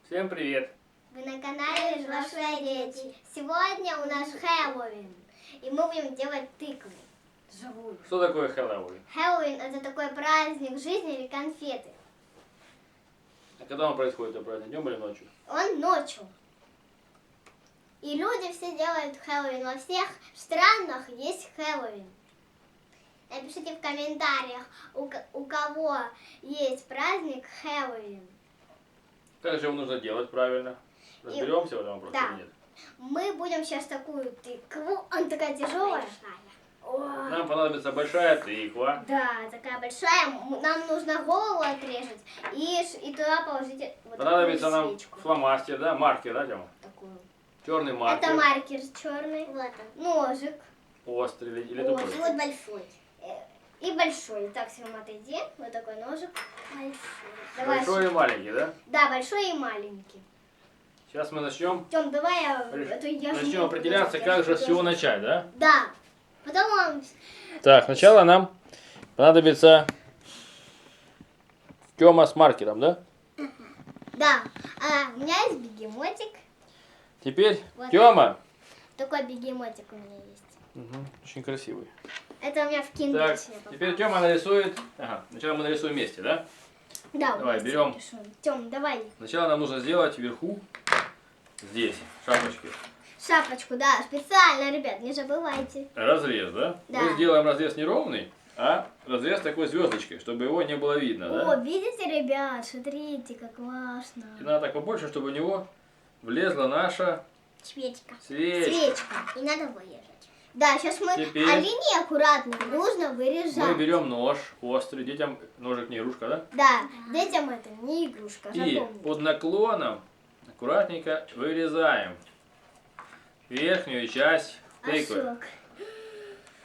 Всем привет! Вы на канале Взрослые дети. Сегодня у нас Хэллоуин. И мы будем делать тыкву живую. Что такое Хэллоуин? Хэллоуин — это такой праздник жизни или конфеты. А когда он происходит, это праздник, днем или ночью? Он ночью. И люди все делают Хэллоуин. Во всех странах есть Хэллоуин. Напишите в комментариях, у кого есть праздник Хэллоуин. Как же его нужно делать правильно? Разберемся в этом вопросе Да. или нет? Мы будем сейчас такую тыкву. Она такая тяжелая. Нам понадобится большая тыква. Да, такая большая. Нам нужно голову отрезать и туда положить вот Понадобится такую нам свечку. фломастер, да? Маркер, да, Тёма? Такую. Черный маркер. Это маркер черный. Вот он. Ножик. Острый или тупой? И вот большой. И большой. Так, Сём, отойди. Вот такой ножик. Давай. Большой и маленький, да? Да, большой и маленький. Сейчас мы начнем. Тём, давай я Начнем определяться, как же с чего начать, да? Да. Потом он... Так, сначала нам понадобится Тёма с маркером, да? Да. У меня есть бегемотик. Теперь Вот. Тёма. Такой бегемотик у меня есть. Угу, очень красивый. Это у меня в Так, киндерсе. теперь Тёма нарисует. Ага, сначала мы нарисуем вместе, да? Да, Давай, берем. Тём, давай. Сначала нам нужно сделать вверху, здесь, шапочкой, Шапочку, да, специально, ребят, не забывайте. разрез, да? Да. Мы сделаем разрез не ровный, а разрез такой звездочкой, чтобы его не было видно, О, да? видите, ребят, смотрите, как классно. И надо так побольше, чтобы в него влезла наша Свечка. свечка. И надо вырезать. Да, сейчас мы Теперь линии аккуратно нужно вырезать. Мы берем нож острый, детям ножик не игрушка, да? Да, детям это не игрушка, И запомните. под наклоном аккуратненько вырезаем верхнюю часть тыквы. Сок?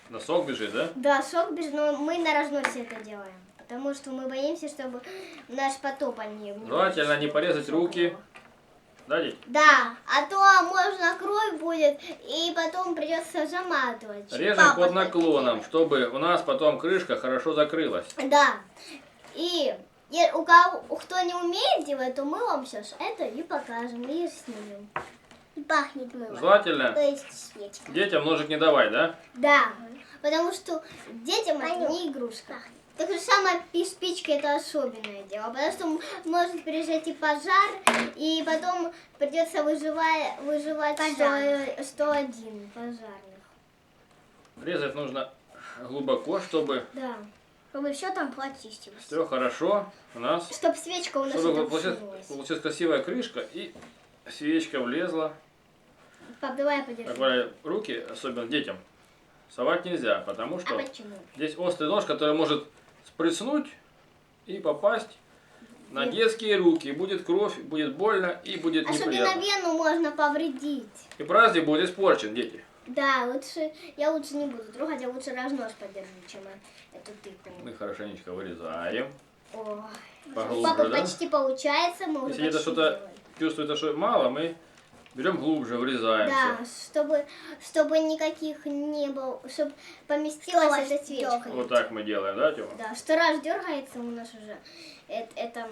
Носок бежит, да? Да, сок без, но мы на разносе это делаем. Потому что мы боимся, чтобы наш потоп не Желательно не порезать сока руки. его. Да, дети? Да, а то можно кровь будет, и потом придется заматывать. Режем Папа под так наклоном, делает. чтобы у нас потом крышка хорошо закрылась. Да. И кто не умеет делать, то мы вам сейчас это и покажем, и снимем. И пахнет мылом. Желательно То есть свечка. детям ножик не давать, да? Да, потому что детям это не игрушка. Так же самое спичка — это особенное дело, потому что может пережить и пожар, и потом придется выживать 101 пожарных. Резать нужно глубоко, чтобы Да, чтобы все там почистилось. все хорошо у нас. Чтобы свечка у нас Чтобы не получилась красивая крышка и свечка влезла. Пап, давай я подержу. Так, руки, особенно детям, совать нельзя, потому что Почему? здесь острый нож, который может спрыснуть и попасть на детские руки. Будет кровь, будет больно и будет Особенно неприятно. вену можно повредить. И праздник будет испорчен, дети. Да, я лучше не буду трогать, я лучше разнос подержу, чем эту тыкву. Мы хорошенечко вырезаем. Ой. Поглубже, Папа, да? почти получается, мы уже Если это почти что-то делаем. чувствуется, что мало, мы берем глубже, вырезаем. Да, всё. чтобы никаких не было, чтобы поместилась эта свечка. Вот так мы делаем, да, Тёма? Да, что раз дергается у нас уже, это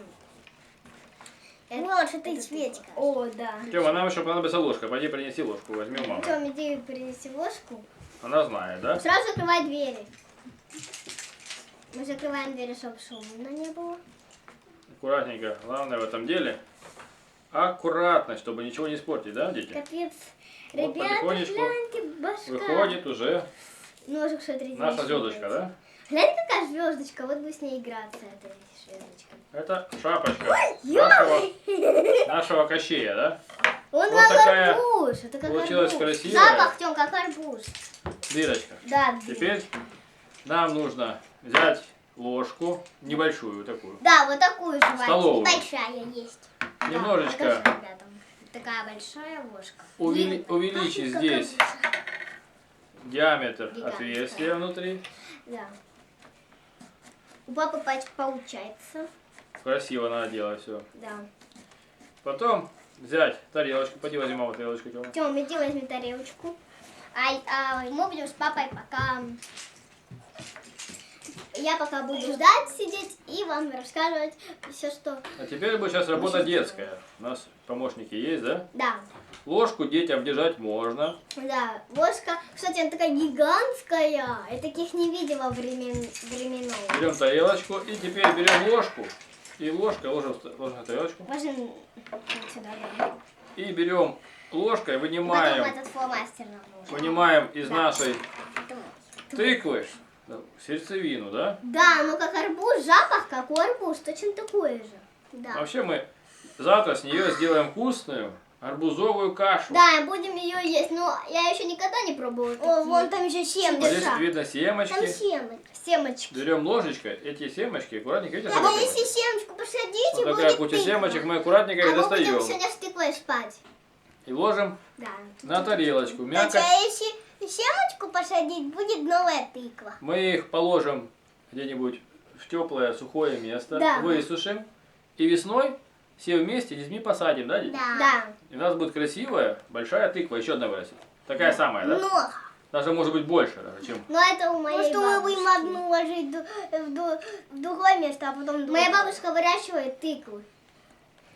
вот, это свечка. О, да. Тёма, нам еще понадобится ложка. Пойди принеси ложку, возьми у мамы. Тём, иди принеси ложку. Она знает, да? Сразу закрывай двери. Мы закрываем двери, чтобы шумно не было. Аккуратненько. Главное в этом деле аккуратно, чтобы ничего не испортить, да, дети? Капец. Вот Ребята, потихонечку гляньте, башка. Выходит уже Ножик, смотрите. наша не звездочка, щупается. да? Гляньте, какая звездочка. Вот бы с ней играться, этой звездочкой. Это шапочка нашего Кощея, да? Он Вот как такая арбуз. Это как получилась арбуз. красивая. Запах, Тём, как арбуз. Дырочка. Да, Теперь нам нужно взять ложку, небольшую такую. да, вот такую жевать. Столовую. Небольшая есть. Немножечко Да, покажи ребятам. Такая большая ложка. увеличить Как здесь арбуз. диаметр Гигантская. отверстия внутри. Да. У папы получается. Красиво надо делать все. Да. Потом взять тарелочку. Пойди возьми маму тарелочку, Тёма. Тём, иди возьми тарелочку. А мы будем с папой пока я пока буду ждать, сидеть и вам рассказывать все, что... А теперь будет сейчас работа Очень детская. У нас помощники есть, да? Да, Ложку детям держать можно. да, ложка, кстати, она такая гигантская, я таких не видела временов. Берем тарелочку и теперь берем ложку. И ложкой ложим на тарелочку. Можно вот сюда, да. И берем ложкой, Потом вынимаем этот фломастер нам нужен. вынимаем из Да. нашей тыквы сердцевину, да? Да, ну как арбуз, запах как у арбуз, точно такой же. Да. Вообще мы завтра с нее сделаем вкусную арбузовую кашу. Да, будем ее есть, но я еще никогда не пробовала. О, вон там еще Вот здесь семечки. видно семечки. Семечки. Берем ложечкой эти семечки, аккуратненько, видите, А сколько вы семечек? если семечку посадите, Вот такая куча семечек, мы аккуратненько их А мы будем достаем. сегодня с тыквой спать. И ложим Да. на тарелочку. Кстати, Мякоть. а если семечку посадить, будет новая тыква. Мы их положим где-нибудь в теплое, сухое место, Да. высушим. И весной все вместе детьми посадим, да, дети? Да. И у нас будет красивая, большая тыква, еще одна вырастет. Такая самая, да? Много. Даже может быть больше, даже, чем... Но это у моей бабушки. Мы будем одну ложить в другое место, а потом другое. Моя бабушка выращивает тыкву.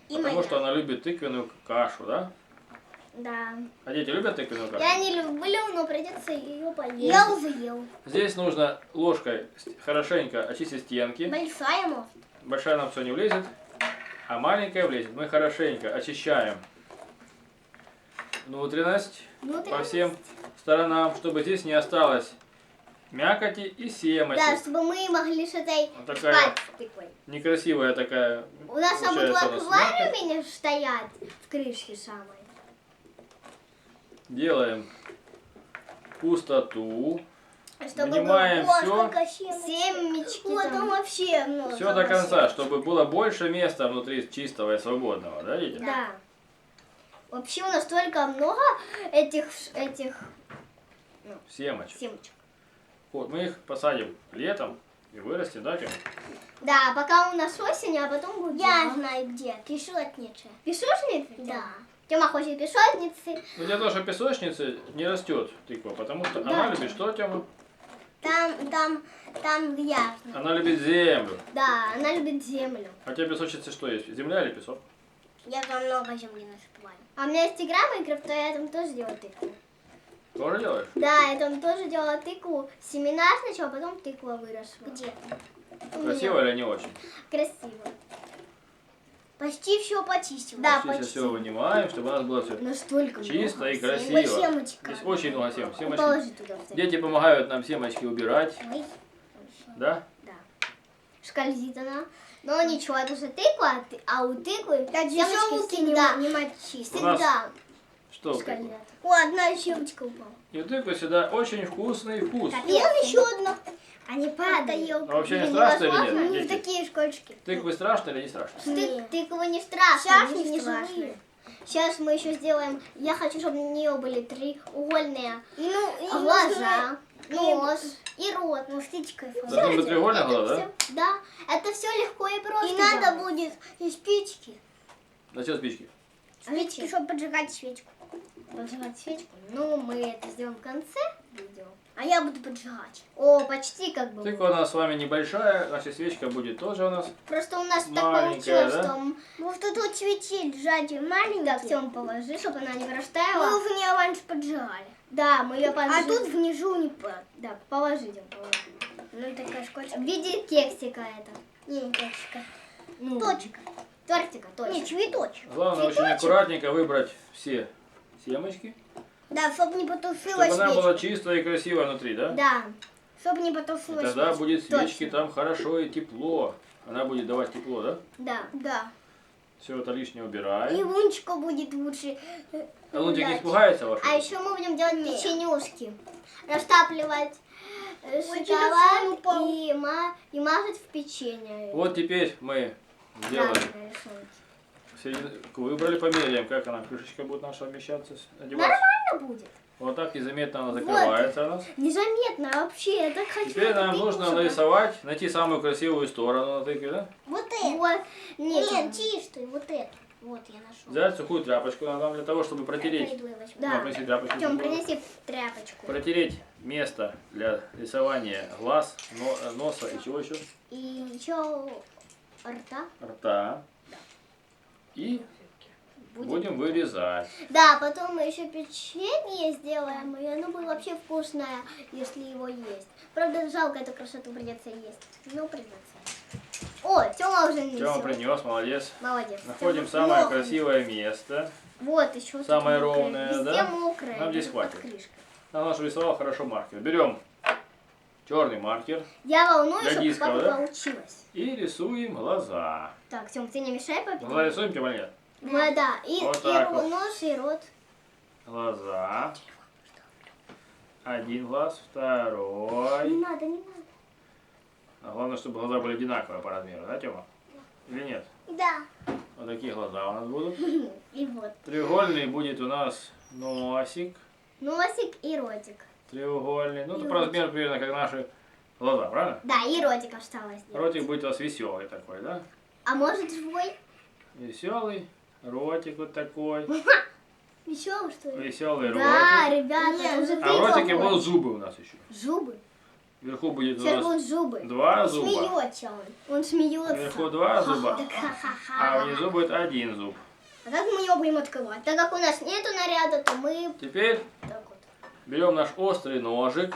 Потому что она любит тыквенную кашу, да? Да. А дети любят тыквенную кашу? Я не люблю, но придется ее поесть. Я уже ел. Здесь нужно ложкой хорошенько очистить стенки. Большая, может. Большая нам все не влезет, а маленькая влезет. Мы хорошенько очищаем внутренность по всем сторонам, чтобы здесь не осталось мякоти и семечек. Да, чтобы мы могли с этой Вот такая спать с тыквой. некрасивая такая. У нас там будет получается, у нас мякоть. аквариуме стоят в крышке самой. Делаем пустоту. Чтобы Вынимаем было всё. Семечки вот там вообще много. Все до конца, чтобы было больше места внутри чистого и свободного, да, видите? Да. Вообще у нас столько много этих Семечек. семечек. Вот, мы их посадим летом и вырастет, да, Тёма? Да, пока у нас осень, а потом будет Я зима. знаю где. Песочница. Песочницы? Да. Тёма хочет песочницы. Ну, дело в том, что в песочнице не растет тыква, потому что она любит что, Тёма? Там грязно. Она любит землю. Да, она любит землю. А у тебя в песочнице что есть? Земля или песок? Я там много земли насыпаю. А у меня есть игра Майнкрафт, то я там тоже делала тыкву. Тоже делаешь? Да, я там тоже делала тыкву. Семена сначала, потом тыква выросла. Где? У меня. Красиво или не очень? Красиво. Почти все почистила. Да, Сейчас почти. все вынимаем, чтобы у нас было все Настолько чисто много. и красиво. Ой, семечка. Здесь очень много сем. Ну, Семечки. положи туда. в тарелку. Дети помогают нам семечки убирать, Ой. да? Да. Скользит она. Но ничего, это же тыква, а у тыквы Так семечки дешевую всегда, не мочись. У нас всегда Что? в тыкву? скользят. О, одна семечка упала. И в тыкву всегда очень вкусный вкус. Так. И вон еще одна. Они падают. А вообще не Блин, страшно или невозможно. нет? У них Дети? такие школьчики. Тыквы страшно или не страшно? Нет. Тыквы не страшно. Сейчас они не живые. страшно. Сейчас мы еще сделаем. Я хочу, чтобы у нее были треугольные Ну, и глаза, нужно- нос и рот. Ну, птичкой. Должны быть треугольные Это глаза, да? всё- Да, это все легко и просто. И надо делать. будет и спички. Зачем спички? Спички, чтобы поджигать свечку. Поджигать свечку. Ну, мы это сделаем в конце видео. А я буду поджигать. О, почти как бы. Тыква у нас с вами небольшая, наша свечка будет тоже у нас. Просто у нас так Маленькая, получилось, да? что Может, тут свечи сжатые маленькие. так, Тём, положи, чтобы она не Мы растаяла. в нее раньше поджигали. Да, мы ее А положим. тут внизу не Да, положи, Тём, положи. Ну, такая школьчика. В виде кексика это. Не, точка. Ну, Точка. Тортика, точно. Не, цветочек. Главное очень аккуратненько выбрать все семечки, Да, чтобы не потушила чтобы она свечку. была чистая и красивая внутри, да? Да. Чтобы не И потушила тогда свечку. будет свечки Точно. там хорошо и тепло. Она будет давать тепло, да? Да. Да. Все это лишнее И убираем. лунчика будет лучше. А лунтик не гулять. испугается ваш? А еще мы будем делать Нет. печенюшки. Растапливать телефон шоколад упал. и мазать в печенье. Вот теперь мы Да, сделаем, нарисуем. серединку выбрали, померяем, как она, крышечка будет наша вмещаться, одеваться. Нормально будет. Вот так незаметно она закрывается у нас. Незаметно вообще. Я так хочу. Теперь нам эту нужно тыкву нарисовать, найти самую красивую сторону на тыке, да? Вот это. Вот. Нет, Нет, чистый, вот это. Вот, я нашел. Взять сухую тряпочку надо для того, чтобы протереть. Да. Принеси тряпочку Артем, сухую. принеси тряпочку. Протереть место для рисования глаз, носа и чего еще? И еще рта. Рта. И будем вырезать. Да, потом мы еще печенье сделаем, и оно будет вообще вкусное, если его есть. Правда, жалко эту красоту придется есть. Ну, придется. О, Тёма уже несет. Тёма принес, молодец. Молодец. Находим Тёма самое мокрый. красивое место. Вот еще тут самое мокрое. ровное, Везде да? мокрое. Нам здесь под хватит. крышкой. Она наш рисовал хорошо маркер. Берем черный маркер Я волнуюсь, Для чтобы дисков, папа да? получилось. и рисуем глаза. Так, Тём, ты не мешай папе. Глаза рисуем, Тёма, или нет? Да. И, Вот и так вот. нос, и рот. Глаза. Один глаз, Не второй. надо, не надо. А главное, чтобы глаза были одинаковые по размеру, да, Тёма? Или нет? Да. Вот такие глаза у нас будут. И вот. Треугольный будет у нас носик. Носик и ротик. Треугольный. Ну, И это по размеру примерно как наши глаза, правильно? Да, и ротик осталось сделать. Ротик будет у нас веселый такой, да? А может живой? Веселый. Ротик вот такой. Веселый, что ли? Веселый Да, ротик. ребята, это уже А в ротике прикол. будут зубы у нас еще. Зубы. Вверху будет у Сейчас нас будут зубы. два зуба. Смеется он. Он смеется. Вверху два зуба. Так, ха-ха-ха. А внизу будет один зуб. А как мы его будем открывать? Так как у нас нету наряда, то мы Теперь так вот. берем наш острый ножик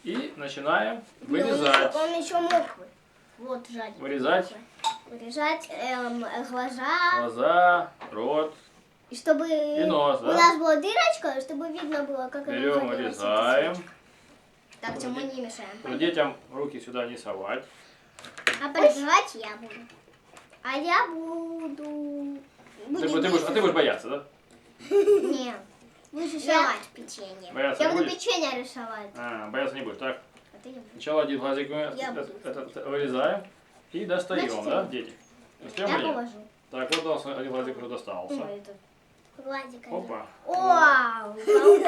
и начинаем вырезать. Он еще мокрый. Вот сзади. Вырезать Вырезать глаза. глаза, рот. И чтобы нос, у да? нас была дырочка, чтобы видно было, как она Берем, выходила. вырезаем. Так, что мы не мешаем. Но детям руки сюда не совать. А прижать я буду. А я буду... Ты будешь бояться, да? Нет. Будешь рисовать печенье. Бояться Я не буду будешь? печенье рисовать. Бояться не будешь. Так, А ты не будешь. сначала один глазик мы Я буду. этот вырезаем и достаем, Значит, да, дети? Достаем Я или нет? положу. Так, вот у нас один глазик уже достался. Гладик. Опа. Вау! У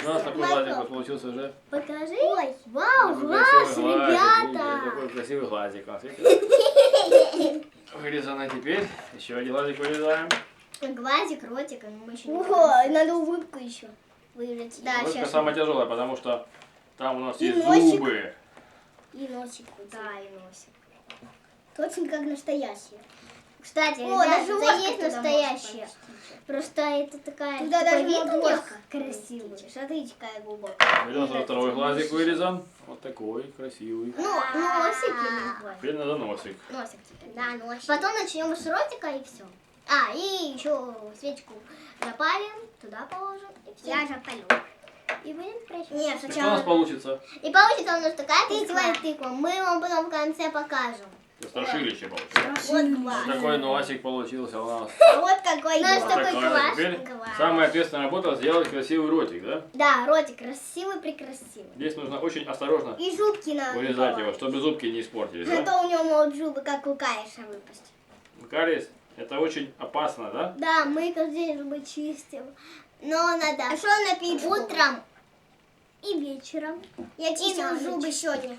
нас такой глазик вот получился уже. Покажи. Ой, вау, Такой глаз, красивый глазик, видите, ребята. такой красивый глазик у нас, видите? Вырезано теперь. Еще один глазик вырезаем. Глазик, ротик, а мы еще не Ой, надо улыбку еще. вырезать. Да, Улыбка сейчас. самая тяжелая, потому что там у нас И есть носик. зубы. И носик. Да, и носик. Точно как настоящие. Кстати, О, ребят, даже это ложка есть туда настоящие. можно поместить. Просто это такая... Туда такой даже вид можно у них ложка красивый. поместить. Смотрите, какая глубокая. Берем второй глазик вырезан. Вот такой красивый. Ну, носик или глаз? Теперь надо носик. Носик теперь. Да, носик. Потом начнем с ротика и все. А, и еще свечку запалим, туда положим. И все. Я запалю. И будем прячь. Нет, И что у сначала... нас получится? И получится у нас такая Тыква. красивая тыква. Мы вам потом в конце покажем. Страшилище получится. Вот глаз. Вот такой носик получился у нас. А вот какой Наш глаз. Вот такой такой. глаз. Теперь Глаз. самая ответственная работа сделать красивый ротик, да? Да, ротик красивый-прекрасивый. Здесь нужно очень осторожно И зубки надо. вырезать его, чтобы зубки не испортились, А да? то у него могут зубы, как у Каиша, выпасть. Кариес, это очень опасно, да? Да, мы каждый день зубы чистим. Но надо А что напить утром и вечером. Я чистил на ночь. зубы сегодня,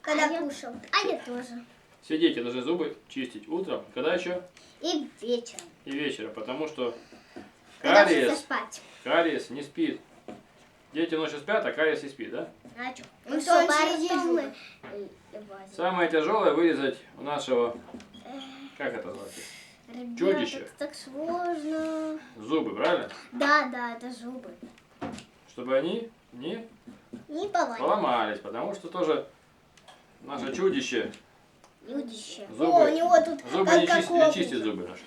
когда я- кушал. А я тоже. Все дети должны зубы чистить утром, когда еще? И вечером. И вечером, потому что Когда ложишься кариес, спать. кариес не спит. Дети ночью спят, а кариес не спит, да? А что? Ну что, он сидит порастем зубы. мы. Самое тяжелое вырезать у нашего, как это называется? Ребята, Чудище. это так сложно. Зубы, правильно? Да, это зубы. Чтобы они не Не поломать. поломались, потому что тоже наше чудище Чудище. О, у зубы, него тут зубы как не чистит, кокос. не чистит зубы наши.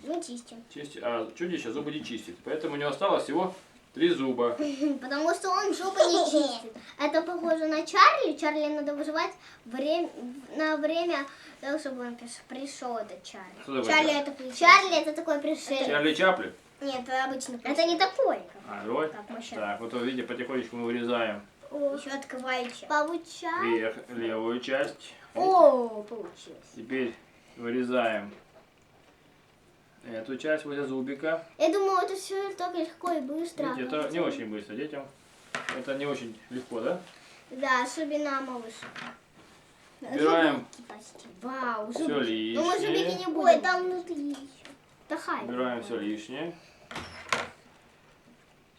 Мы чистим. А чудище зубы не чистит. Поэтому у него осталось всего 3 зуба. Потому что он зубы не чистит. Это похоже на Чарли. Чарли надо выживать на время того, чтобы он пришел, этот Чарли. Что такое Чарли Чарли? это пришелец. Чарли это такой пришелец. Чарли Чаплин? Нет, это обычно Это не такой. А, другой? Как мы сейчас. Так, вот вы видите, потихонечку мы вырезаем Еще открываете. Получается. вверх левую часть. О, получилось. Теперь вырезаем эту часть возле зубика. Я думала, это все так легко и быстро. Видите, это не очень быстро детям. Это не очень легко, да? Да, особенно малыш. Убираем почти. Вау, Все зубики. лишнее. Ну мы зубики не будем. Ой, там внутри еще. Да хай. Убираем все лишнее.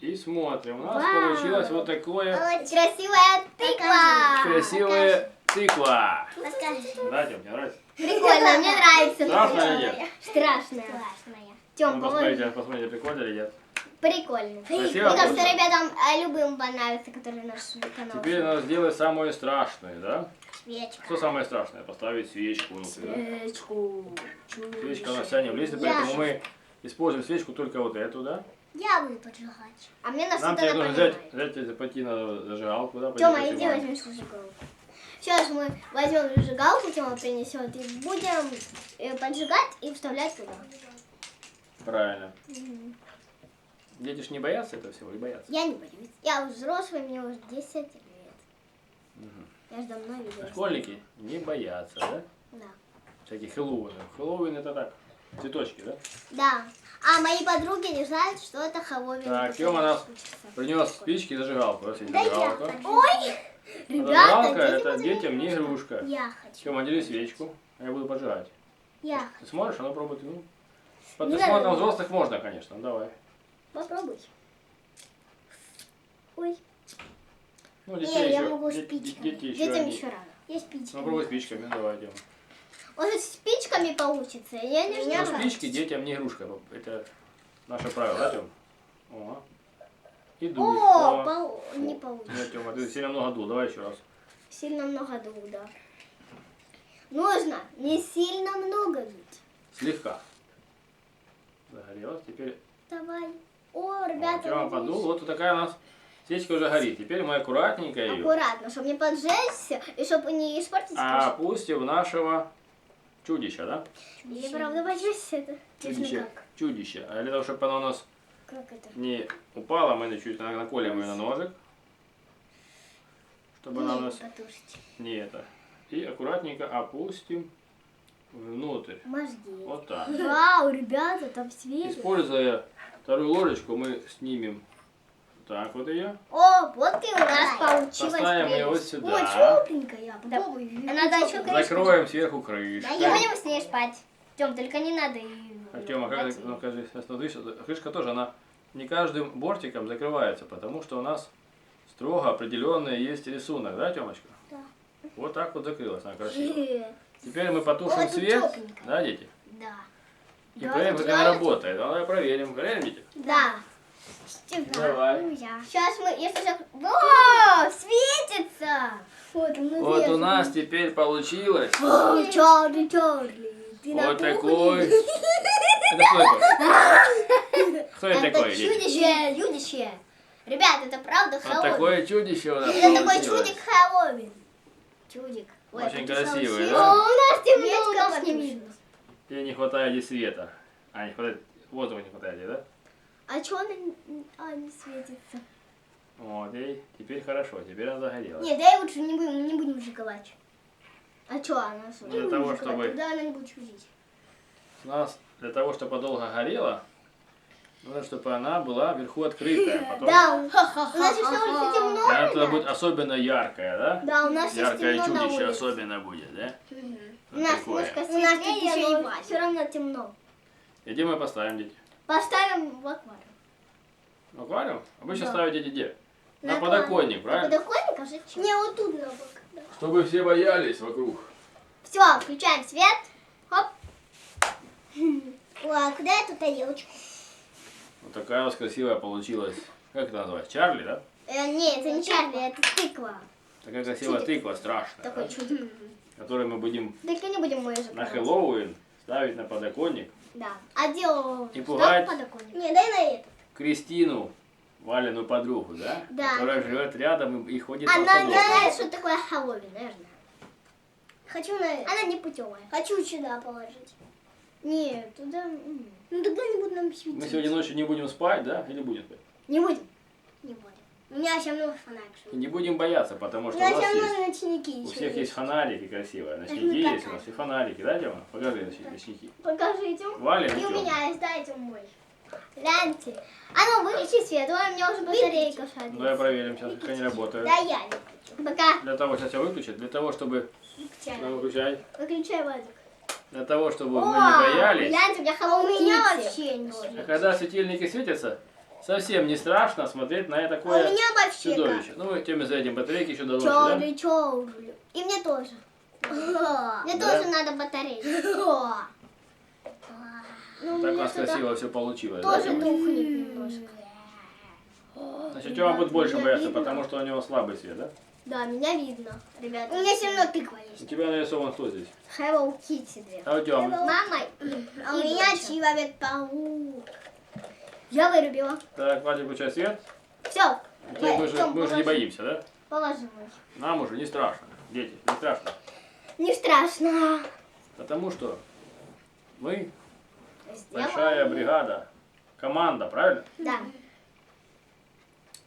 И смотрим. У нас Вау. получилось вот такое Красивая тыква. красивое тыква. Покажи. Да, Тём, тебе нравится? Прикольно, мне нравится. Страшно или нет? Страшная. Классная. Тём, Ну, по-моему, посмотрите, прикольно или нет? прикольно. Красиво Мне кажется, получилось? ребятам любым понравится, которые наш канал. Теперь надо сделать самое страшное, да? Свечка. Что самое страшное? Поставить свечку внутри, да? Свечку. Свечка у нас вся не влезет, поэтому мы используем свечку только вот эту, да? Я буду поджигать. А мне на Нам что-то тебе нужно взять, напоминает. пойти на зажигалку, да? Тёма, пойти иди возьми. возьмешь зажигалку. Сейчас мы возьмем зажигалку, Тёма принесет, и будем поджигать и вставлять туда. Правильно. Дети ж не боятся этого всего или боятся? Я не боюсь. Я взрослый, мне уже 10 лет. Мгм. Я ж давно видела. Школьники не боятся, да? Да. Всяких Хэллоуинов. Хэллоуин это так, цветочки, да? Да. А мои подруги не знают, что это Хэллоуин. Так, Тёма нас принес спички и зажигалку. Вот здесь Да я зажигалка. хочу. Ой! Зажигалка Ребята, это детям не игрушка. Я хочу. Тёма, дели свечку, а я буду поджигать. Я Ты сможешь? А ну пробуй ты. Ну. Под Не присмотром надо. взрослых можно, конечно. Ну, давай. попробуй. Ой, Ну, Не, детей я еще. могу спичками. Дети еще. Детям они- еще рано. я спичка. Ну, пробуй спичками. Давай, Тёма. Может, спичками получится? Я не Но знаю. спички детям не игрушка. Это наше правило, да, Тём? О. И дуй. О, не получится. Нет, Тёма, ты сильно много дул. Давай еще раз. Сильно много дул, да. Нужно не сильно много дуть. Слегка. Загорелось. Теперь Давай. О, ребята, Тёма надеюсь. подул. Вот такая у нас свечка уже горит. Теперь мы аккуратненько ее Аккуратно, чтобы не поджечься и чтобы не испортить крышку. опустим в нашего чудища, да? Я правда боюсь это. Чудище. Чудище. А для того, чтобы оно у нас Как это? не упала, мы чуть наколем ее на ножик, чтобы она у нас потушить. не это. И аккуратненько опустим внутрь. Мозги. Вот так. Вау, ребята, там свежо. Используя вторую ложечку, мы снимем так вот ее. О, вот и у нас получилось. Поставим ее вот прелесть. сюда. Тепленькая. Попробуй. А надо еще крышку. Закроем сверху Да, крышкой. я будем с ней спать. Тём, только не надо ее. Артема, как ты, ну, скажи, смотри, крышка тоже, она не каждым бортиком закрывается, потому что у нас строго определенный есть рисунок, да, Тёмочка? Да. Вот так вот закрылась она красиво. Теперь мы потушим Ой, тут свет, тёпленько. да, дети? Да. И Да, проверим, тут как она реально работает. Давай проверим. Проверим, дети? Да. Давай. Ну, я. Сейчас мы, если же... О, светится! Вот, ну, Вот у нас теперь получилось О, Чарли, Чарли. Ты на вот кухне? такой... Это кто такой? Кто это такой, дети? чудище, чудище. Ребят, это правда Вот Хэллоуин. такое чудище у нас Это такой получилось. чудик Хэллоуин. Чудик. Ой, Очень это красивый, О, да? у нас темно, Есть у нас не капотушка. видно. Тебе не хватает здесь света. А, не хватает... Воздуха не хватает, здесь, да? А что она не светится? Вот, и теперь хорошо, теперь она загорелась. Нет, дай лучше не будем жиговать. А что она? Что? Для того, чтобы Тогда она не будет чудить. у нас, для того, чтобы долго горела, нужно, чтобы она была вверху открытая. Потом Да, у нас еще улица темно, она тогда ребят. будет особенно яркая, да? Да, у нас сейчас Яркое темно на чудище улице. особенно будет, да? У Вот нас такое. немножко У нас тут светлее, еще и но Ваня. все равно темно. И где мы поставим, дети? Поставим в аквариум. В аквариум? Обычно Да. ставят дети где? На На подоконник, На правильно? подоконник, а зачем? Не, вот тут на бок. Да. Чтобы все боялись вокруг. Все, включаем свет. Хоп. Ой, а куда эту тарелочку? Вот такая у нас красивая получилась. Как это называется? Чарли, да? Нет, это не Чарли, это тыква. Такая красивая тыква, страшная, Такой да? чудик. Которую мы будем Только не будем мы ее на закрывать. Хэллоуин ставить на подоконник. Да. А делал И пугать. подоконник. Не, дай на это. Кристину, Валину подругу, да? Да. Которая живет рядом и ходит по Она не саду. знает, что такое Хэллоуин, наверное. Хочу на это. Она не путевая. Хочу сюда положить. Нет, туда... Ну тогда не буду нам светить. Мы сегодня ночью не будем спать, да? Или будем спать? Не будем. Не будем. У меня еще много фонариков. И не будем бояться, потому У что у меня нас еще есть... много ночники У еще всех есть фонарики красивые. Ночники мы есть у нас и фонарики, да, Тёма? Покажи ночники. Покажите. Валя, И у Тёма. меня есть, дайте мой. Гляньте. А ну, выключи свет, ой, у меня уже батарейка Давай шатается. проверим сейчас, как они работают. Да я не хочу. Пока. Для того, сейчас я выключу, для того, чтобы Выключай. Ну, выключай. Выключай, Вадик. Для того, чтобы мы не боялись. Гляньте, у меня А у меня Hello Kitty. вообще ничего. А когда светильники светятся, совсем не страшно смотреть на А у такое меня вообще чудовище. Ну, вы Теме за этим батарейки еще доносите, да? Чёрный чёрный. И мне тоже. Мне Да? тоже надо батарейки. Ну, Так у мне нас сюда красиво все получилось. Да, тоже Тёма? тухнет немножко. Значит, Тёма будет больше Меня бояться, видно. потому что у него слабый свет, да? Да, меня видно, ребята. У меня все равно тыква У есть. тебя нарисован кто здесь? Hello Kitty две. А у Тёмы? Мама А у и меня доча. Человек-паук. Я вырубила. Так, Вадик, включай свет. Все, Теперь мы уже не боимся, да? положила. Нам уже не страшно. Дети, не страшно. Не страшно. Потому что мы Сделала. большая бригада, команда, правильно? Да.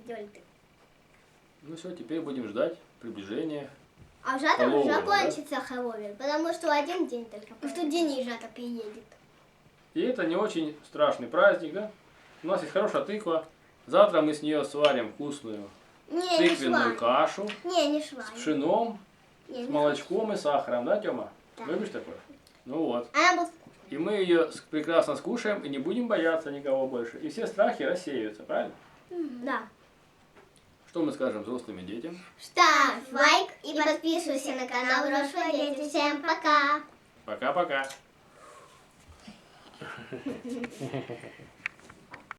Делай ты. Ну все, теперь будем ждать приближения. А Жата Хэллоуин, уже да? закончится Хэллоуин, потому что один день только. В тот день и Жата приедет. И это не очень страшный праздник, да? У нас есть хорошая тыква. Завтра мы с нее сварим вкусную Не, не тыквенную шла. кашу Не с шла. пшеном, Не, с не молочком и сахаром, да, Тёма? Да. Любишь такое? Ну вот. Она будет... И мы ее прекрасно скушаем и не будем бояться никого больше. И все страхи рассеются, правильно? Да. Что мы скажем взрослым и детям? Ставь лайк и подписывайся на канал Взрослые Дети. Всем пока! Пока-пока.